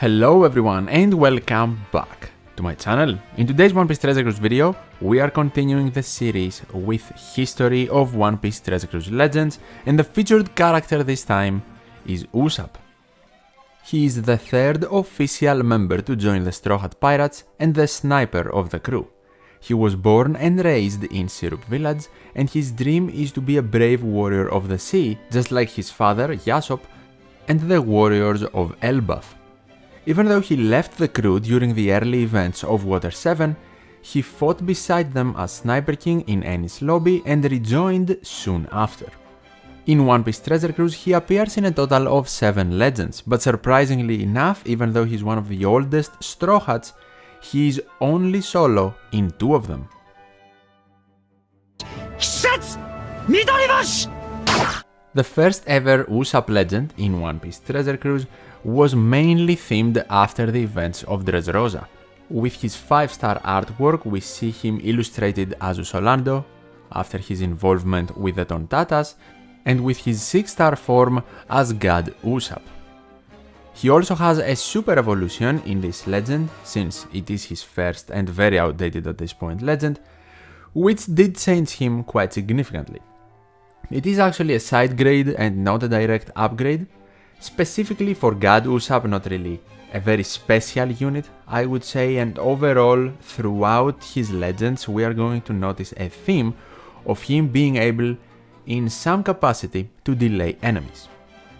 Hello everyone and welcome back to my channel. In today's One Piece Treasure Cruise video, we are continuing the series with history of One Piece Treasure Cruise Legends, and the featured character this time is Usopp. He is the third official member to join the Straw Hat Pirates and the sniper of the crew. He was born and raised in Syrup Village, and his dream is to be a brave warrior of the sea, just like his father Usopp and the warriors of Elbaf. Even though he left the crew during the early events of Water 7, he fought beside them as Sniper King in Enies Lobby and rejoined soon after. In One Piece Treasure Cruise, he appears in a total of 7 legends, but surprisingly enough, even though he's one of the oldest Straw Hats, he is only solo in 2 of them. The first ever Usopp legend in One Piece Treasure Cruise was mainly themed after the events of Dressrosa. With his 5-star artwork, we see him illustrated as Usolando after his involvement with the Tontatas, and with his 6-star form as God Usopp. He also has a super evolution in this legend, since it is his first and very outdated at this point legend, which did change him quite significantly. It is actually a side grade and not a direct upgrade. Specifically for God Usopp, not really a very special unit, I would say, and overall, throughout his legends, we are going to notice a theme of him being able, in some capacity, to delay enemies.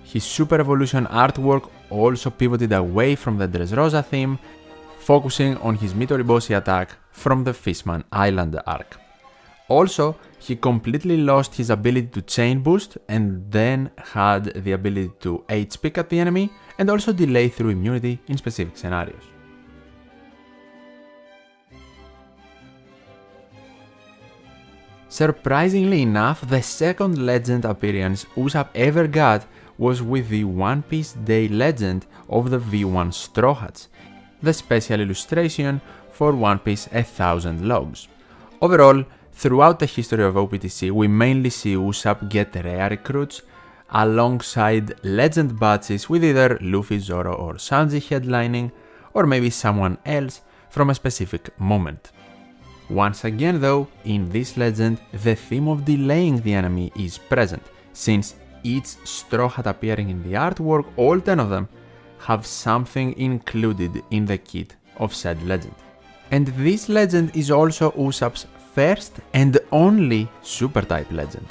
His Super Evolution artwork also pivoted away from the Dressrosa theme, focusing on his Mitoriboshi attack from the Fishman Island arc. Also, he completely lost his ability to chain boost and then had the ability to HP cut the enemy and also delay through immunity in specific scenarios. Surprisingly enough, the second legend appearance Usopp ever got was with the One Piece Day legend of the V1 Straw Hats, the special illustration for One Piece 1000 Logs. Overall, throughout the history of OPTC, we mainly see Usopp get rare recruits alongside legend badges with either Luffy, Zoro or Sanji headlining, or maybe someone else from a specific moment. Once again though, in this legend, the theme of delaying the enemy is present, since each Straw Hat appearing in the artwork, all 10 of them, have something included in the kit of said legend. And this legend is also Usopp's first and only Super type legend.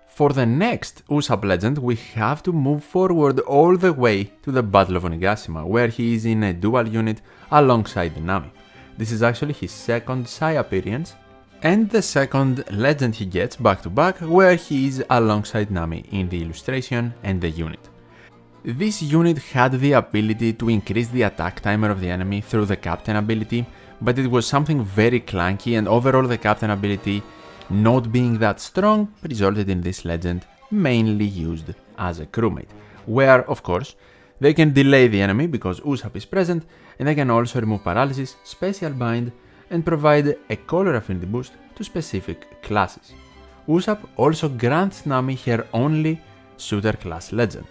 For the next Usopp legend, we have to move forward all the way to the Battle of Onigashima, where he is in a dual unit alongside Nami. This is actually his second Sai appearance, and the second legend he gets back to back, where he is alongside Nami in the illustration and the unit. This unit had the ability to increase the attack timer of the enemy through the Captain ability, but it was something very clunky, and overall the Captain ability, not being that strong, resulted in this legend mainly used as a crewmate, where, of course, they can delay the enemy because Usopp is present, and they can also remove paralysis, special bind, and provide a color affinity boost to specific classes. Usopp also grants Nami her only Shooter class legend.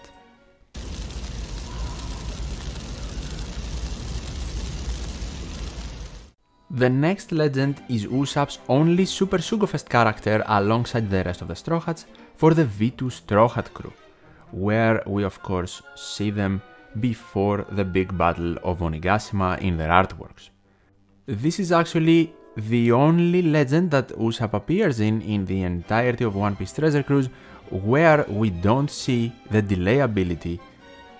The next legend is Usopp's only Super Sugofest character alongside the rest of the Straw Hats for the V2 Straw Hat crew, where we of course see them before the big battle of Onigashima in their artworks. This is actually the only legend that Usopp appears in the entirety of One Piece Treasure Cruise where we don't see the delay ability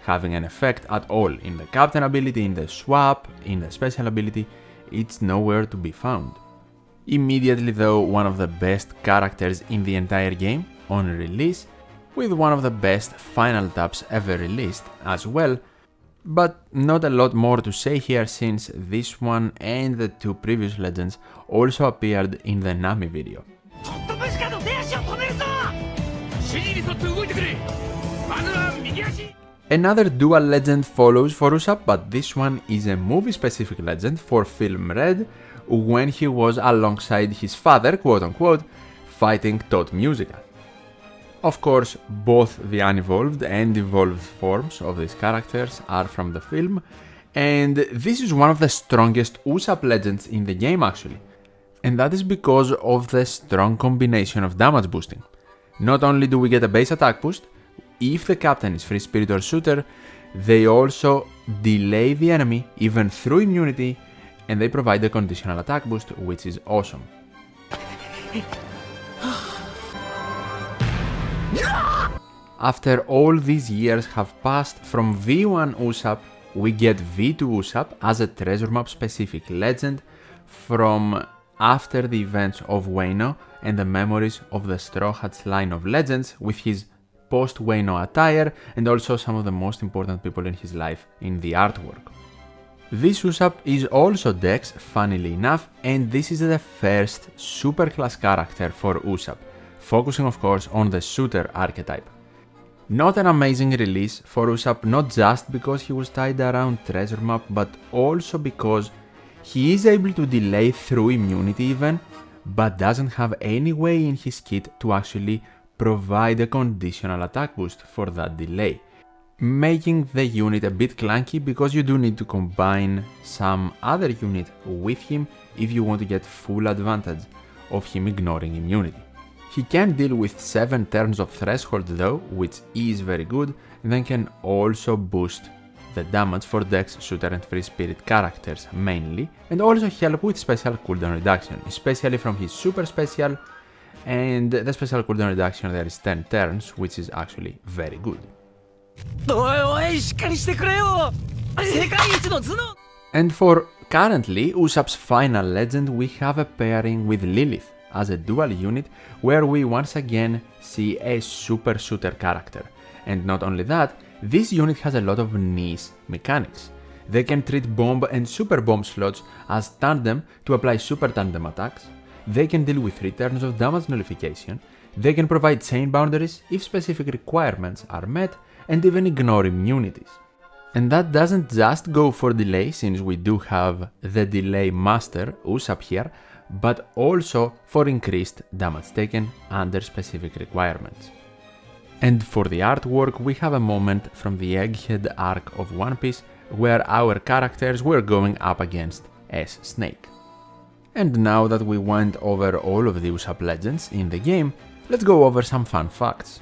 having an effect at all. In the Captain ability, in the swap, in the special ability, it's nowhere to be found. Immediately though, one of the best characters in the entire game on release, with one of the best final taps ever released as well, but not a lot more to say here since this one and the 2 previous legends also appeared in the Nami video. Another dual legend follows for Usopp, but this one is a movie-specific legend for Film Red, when he was alongside his father, quote-unquote, fighting Tot Musical. Of course, both the unevolved and evolved forms of these characters are from the film, and this is one of the strongest Usopp legends in the game actually, and that is because of the strong combination of damage boosting. Not only do we get a base attack boost, if the captain is free spirit or shooter, they also delay the enemy even through immunity, and they provide a conditional attack boost, which is awesome. After all these years have passed from V1 Usopp, we get V2 Usopp as a treasure map specific legend from after the events of Wano and the memories of the Straw Hats line of legends with his post-Wano attire and also some of the most important people in his life in the artwork. This Usopp is also Dex, funnily enough, and this is the first superclass character for Usopp, focusing of course on the shooter archetype. Not an amazing release for Usopp, not just because he was tied around treasure map, but also because he is able to delay through immunity even, but doesn't have any way in his kit to actually provide a conditional attack boost for that delay, making the unit a bit clunky because you do need to combine some other unit with him if you want to get full advantage of him ignoring immunity. He can deal with 7 turns of threshold though, which is very good, and then can also boost the damage for Dex, Shooter and Free Spirit characters mainly, and also help with special cooldown reduction, especially from his super special, and the special cooldown reduction there is 10 turns, which is actually very good. And for currently Usopp's final legend, we have a pairing with Lilith as a dual unit where we once again see a super shooter character. And not only that, this unit has a lot of niche mechanics. They can treat bomb and super bomb slots as tandem to apply super tandem attacks. They can deal with 3 turns of damage nullification. They can provide chain boundaries if specific requirements are met, and even ignore immunities. And that doesn't just go for delay, since we do have the delay master Usopp here, but also for increased damage taken under specific requirements. And for the artwork, we have a moment from the Egghead arc of One Piece where our characters were going up against S Snake. And now that we went over all of the Usopp legends in the game, let's go over some fun facts.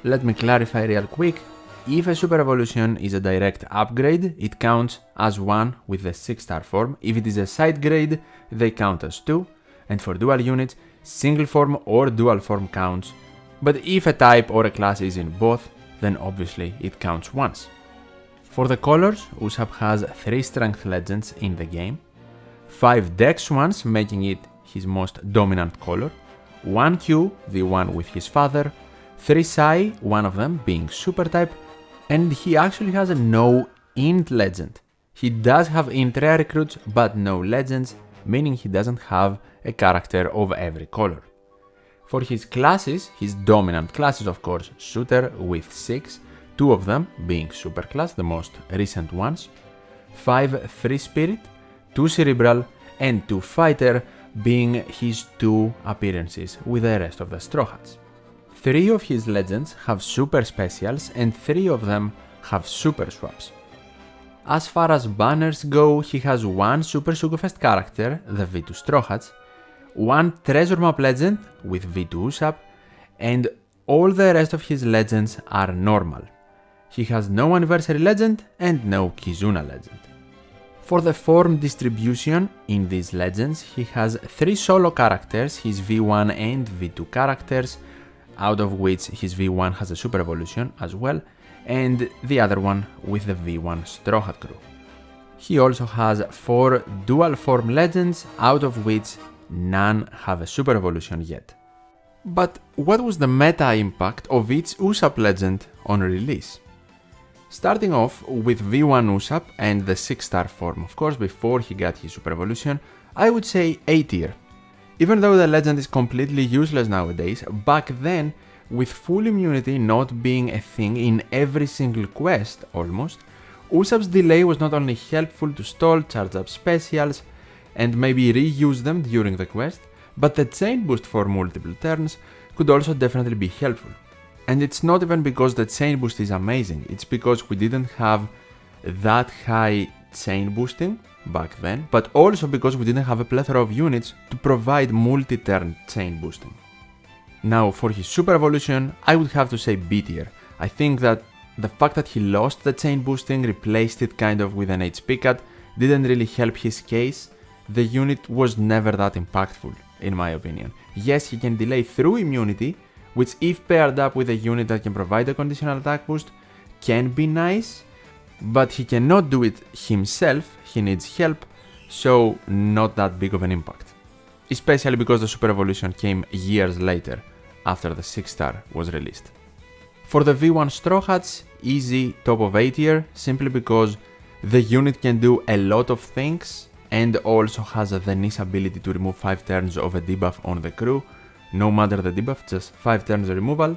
Let me clarify real quick. If a super evolution is a direct upgrade, it counts as 1 with the 6-star form. If it is a side grade, they count as 2. And for dual units, single form or dual form counts. But if a type or a class is in both, then obviously it counts once. For the colors, Usopp has 3 strength legends in the game, 5 dex ones, making it his most dominant color, 1 Q, the one with his father, 3 Psi, one of them being super type, and he actually has a no int legend. He does have int rare recruits, but no legends, meaning he doesn't have a character of every color. For his classes, his dominant classes of course, shooter with 6, 2 of them being super class, the most recent ones, 5 free spirit, 2 cerebral, and 2 fighter being his 2 appearances with the rest of the Straw Hats. 3 of his legends have super specials and 3 of them have super swaps. As far as banners go, he has 1 super Sugafest character, the V2 Straw Hats, 1 treasure map legend with V2 Usopp, and all the rest of his legends are normal. He has no anniversary legend and no Kizuna legend. For the form distribution in these legends, he has 3 solo characters, his V1 and V2 characters, out of which his V1 has a super evolution as well, and the other one with the V1 Straw Hat crew. He also has 4 dual form legends, out of which none have a super evolution yet. But what was the meta impact of each Usopp legend on release? Starting off with V1 Usopp and the 6-star form, of course, before he got his super evolution, I would say A tier. Even though the legend is completely useless nowadays, back then, with full immunity not being a thing in every single quest almost, Usopp's delay was not only helpful to stall, charge up specials, and maybe reuse them during the quest, but the chain boost for multiple turns could also definitely be helpful. And it's not even because the chain boost is amazing, it's because we didn't have that high chain boosting back then, but also because we didn't have a plethora of units to provide multi-turn chain boosting. Now for his super evolution, I would have to say B tier. I think that the fact that he lost the chain boosting, replaced it kind of with an HP cut, didn't really help his case. The unit was never that impactful, in my opinion. Yes, he can delay through immunity, which if paired up with a unit that can provide a conditional attack boost, can be nice, but he cannot do it himself, he needs help, so not that big of an impact. Especially because the super evolution came years later, after the 6-star was released. For the V1 Straw Hats, easy top of A tier, simply because the unit can do a lot of things and also has the nice ability to remove 5 turns of a debuff on the crew, no matter the debuff, just 5 turns removal.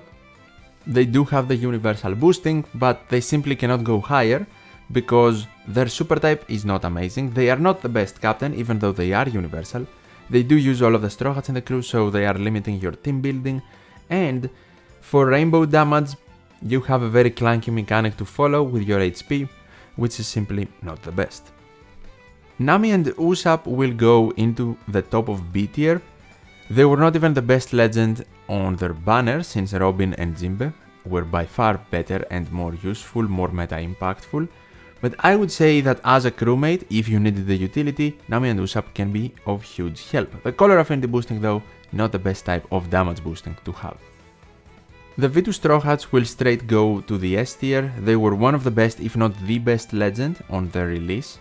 They do have the universal boosting, but they simply cannot go higher because their super type is not amazing. They are not the best captain, even though they are universal. They do use all of the Straw Hats in the crew, so they are limiting your team building. And for rainbow damage, you have a very clunky mechanic to follow with your HP, which is simply not the best. Nami and Usopp will go into the top of B tier. They were not even the best legend on their banner, since Robin and Jinbe were by far better and more useful, more meta impactful. But I would say that as a crewmate, if you needed the utility, Nami and Usopp can be of huge help. The color affinity boosting though, not the best type of damage boosting to have. The V2 Straw Hats will straight go to the S tier. They were one of the best, if not the best legend on their release.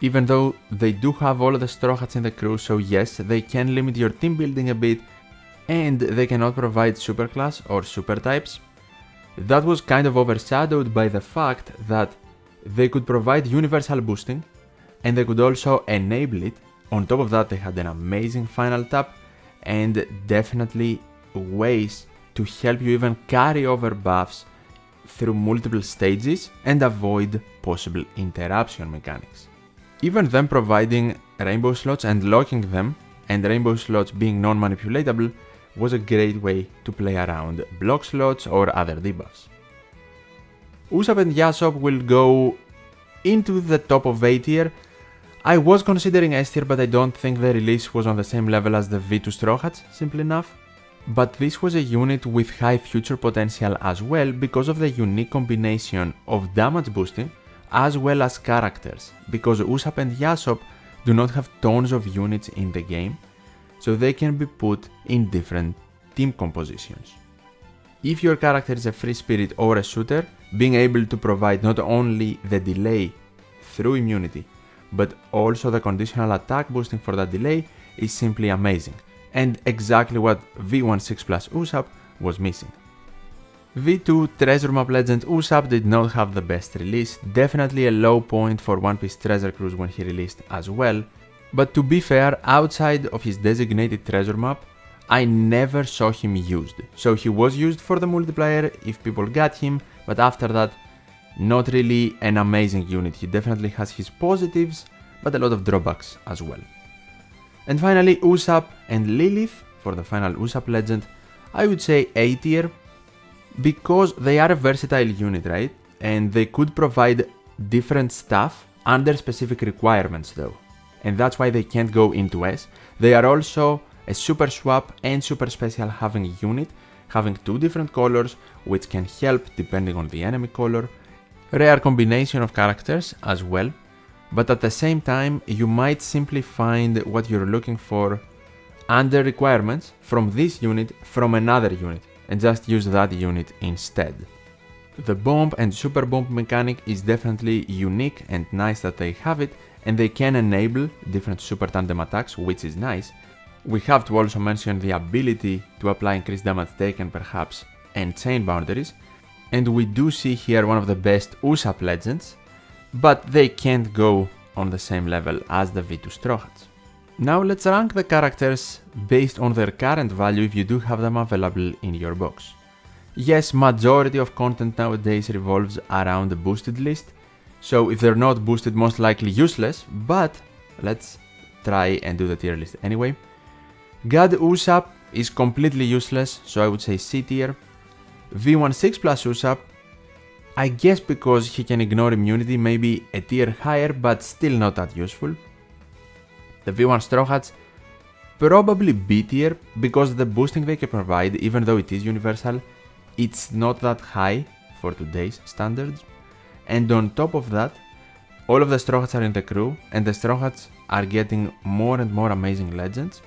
Even though they do have all of the Straw Hats in the crew, so yes, they can limit your team building a bit, and they cannot provide superclass or super types. That was kind of overshadowed by the fact that they could provide universal boosting, and they could also enable it. On top of that, they had an amazing final tap, and definitely ways to help you even carry over buffs through multiple stages and avoid possible interruption mechanics. Even them providing rainbow slots and locking them, and rainbow slots being non-manipulatable, was a great way to play around block slots or other debuffs. Usopp and Usopp will go into the top of A tier. I was considering S tier, but I don't think the release was on the same level as the V2 Straw Hats, simple enough. But this was a unit with high future potential as well because of the unique combination of damage boosting as well as characters, because Usopp and Usopp do not have tons of units in the game, so they can be put in different team compositions. If your character is a free spirit or a shooter, being able to provide not only the delay through immunity, but also the conditional attack boosting for that delay is simply amazing, and exactly what V1 6 Plus Usopp was missing. V2 Treasure Map Legend Usopp did not have the best release, definitely a low point for One Piece Treasure Cruise when he released as well, but to be fair, outside of his designated treasure map, I never saw him used. So he was used for the multiplayer if people got him, but after that, not really an amazing unit. He definitely has his positives, but a lot of drawbacks as well. And finally, Usopp and Lilith for the final Usopp Legend, I would say A tier, because they are a versatile unit, right? And they could provide different stuff under specific requirements though. And that's why they can't go into S. They are also a super swap and super special having a unit, having two different colors, which can help depending on the enemy color. Rare combination of characters as well, but at the same time, you might simply find what you're looking for under requirements from this unit from another unit, and just use that unit instead. The bomb and super bomb mechanic is definitely unique and nice that they have it, and they can enable different super tandem attacks, which is nice. We have to also mention the ability to apply increased damage taken perhaps, and chain boundaries, and we do see here one of the best Usopp legends, but they can't go on the same level as the V2 Straw Hats. Now let's rank the characters based on their current value if you do have them available in your box. Yes, majority of content nowadays revolves around the boosted list, so if they're not boosted, most likely useless, but let's try and do the tier list anyway. God Usopp is completely useless, so I would say C tier. V1 6 plus Usopp, I guess because he can ignore immunity, maybe a tier higher, but still not that useful. The V1 Straw Hats, probably B tier, because the boosting they can provide, even though it is universal, it's not that high for today's standards. And on top of that, all of the Straw Hats are in the crew, and the Straw Hats are getting more and more amazing legends,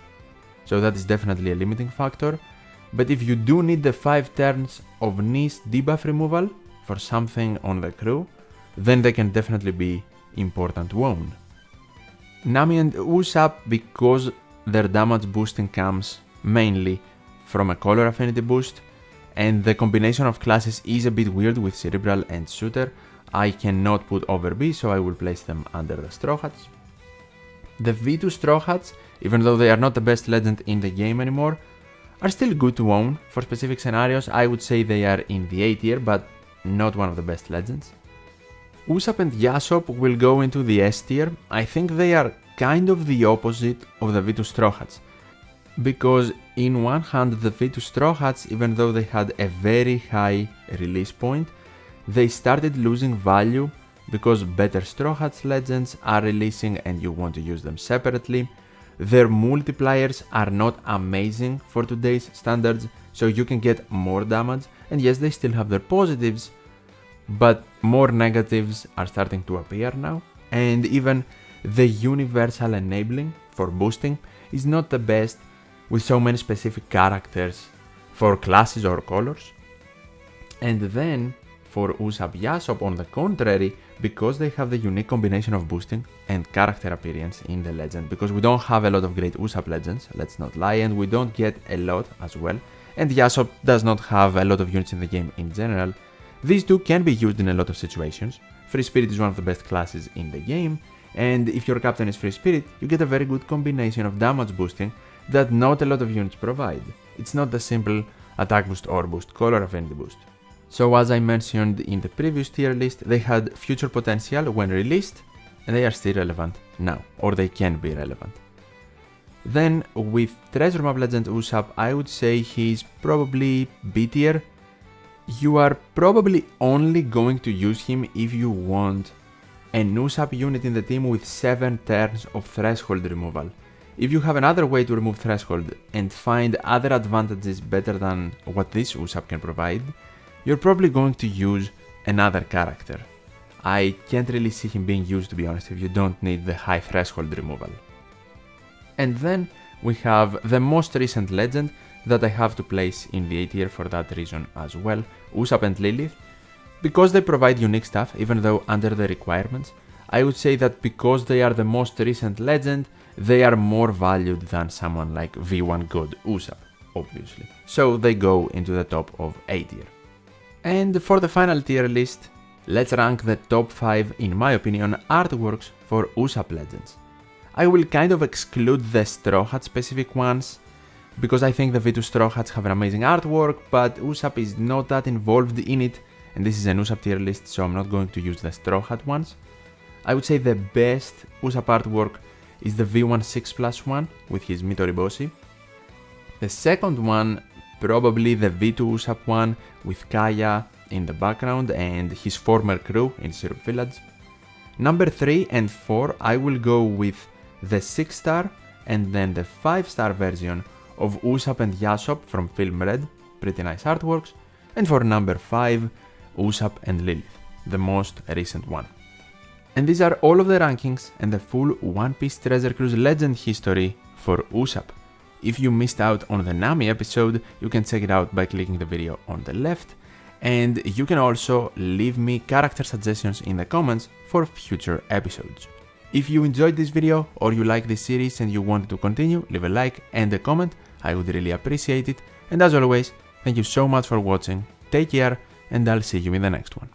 so that is definitely a limiting factor. But if you do need the 5 turns of Nis debuff removal for something on the crew, then they can definitely be important to own. Nami and Usopp, because their damage boosting comes mainly from a color affinity boost, and the combination of classes is a bit weird with Cerebral and Shooter, I cannot put over B, so I will place them under the Straw Hats. The V2 Straw Hats, even though they are not the best legend in the game anymore, are still good to own for specific scenarios. I would say they are in the A tier, but not one of the best legends. Usopp and Usopp will go into the S tier. I think they are kind of the opposite of the V2 Straw Hats, because in one hand the V2 Straw Hats, even though they had a very high release point, they started losing value because better Straw Hats legends are releasing and you want to use them separately. Their multipliers are not amazing for today's standards, so you can get more damage, and yes, they still have their positives, but more negatives are starting to appear now, and even the universal enabling for boosting is not the best with so many specific characters for classes or colors. And then for Usopp Usopp, on the contrary, because they have the unique combination of boosting and character appearance in the legend, because we don't have a lot of great Usopp legends, let's not lie, and we don't get a lot as well, and Usopp does not have a lot of units in the game in general, these two can be used in a lot of situations. Free Spirit is one of the best classes in the game, and if your captain is Free Spirit, you get a very good combination of damage boosting that not a lot of units provide. It's not the simple attack boost or boost color affinity boost. So as I mentioned in the previous tier list, they had future potential when released, and they are still relevant now, or they can be relevant. Then with Treasure Map Legend Usopp, I would say he's probably B tier. You are probably only going to use him if you want an Usopp unit in the team with 7 turns of Threshold removal. If you have another way to remove Threshold and find other advantages better than what this Usopp can provide, you're probably going to use another character. I can't really see him being used, to be honest, if you don't need the high threshold removal. And then we have the most recent legend that I have to place in the A tier for that reason as well, Usopp and Lilith. Because they provide unique stuff, even though under the requirements, I would say that because they are the most recent legend, they are more valued than someone like V1 God Usopp, obviously. So they go into the top of A tier. And for the final tier list, let's rank the top 5, in my opinion, artworks for Usopp legends. I will kind of exclude the Straw Hat specific ones, because I think the V2 Straw Hats have an amazing artwork, but Usopp is not that involved in it, and this is an Usopp tier list, so I'm not going to use the Straw Hat ones. I would say the best Usopp artwork is the V1 6+ one with his Mitoriboshi. The second one, probably the V2 Usopp one with Kaya in the background and his former crew in Syrup Village. Number 3 and 4, I will go with the 6-star and then the 5-star version of Usopp and Usopp from Film Red, pretty nice artworks. And for number 5, Usopp and Lilith, the most recent one. And these are all of the rankings and the full One Piece Treasure Cruise legend history for Usopp. If you missed out on the Nami episode, you can check it out by clicking the video on the left, and you can also leave me character suggestions in the comments for future episodes. If you enjoyed this video or you like this series and you want to continue, leave a like and a comment, I would really appreciate it. And as always, thank you so much for watching, take care, and I'll see you in the next one.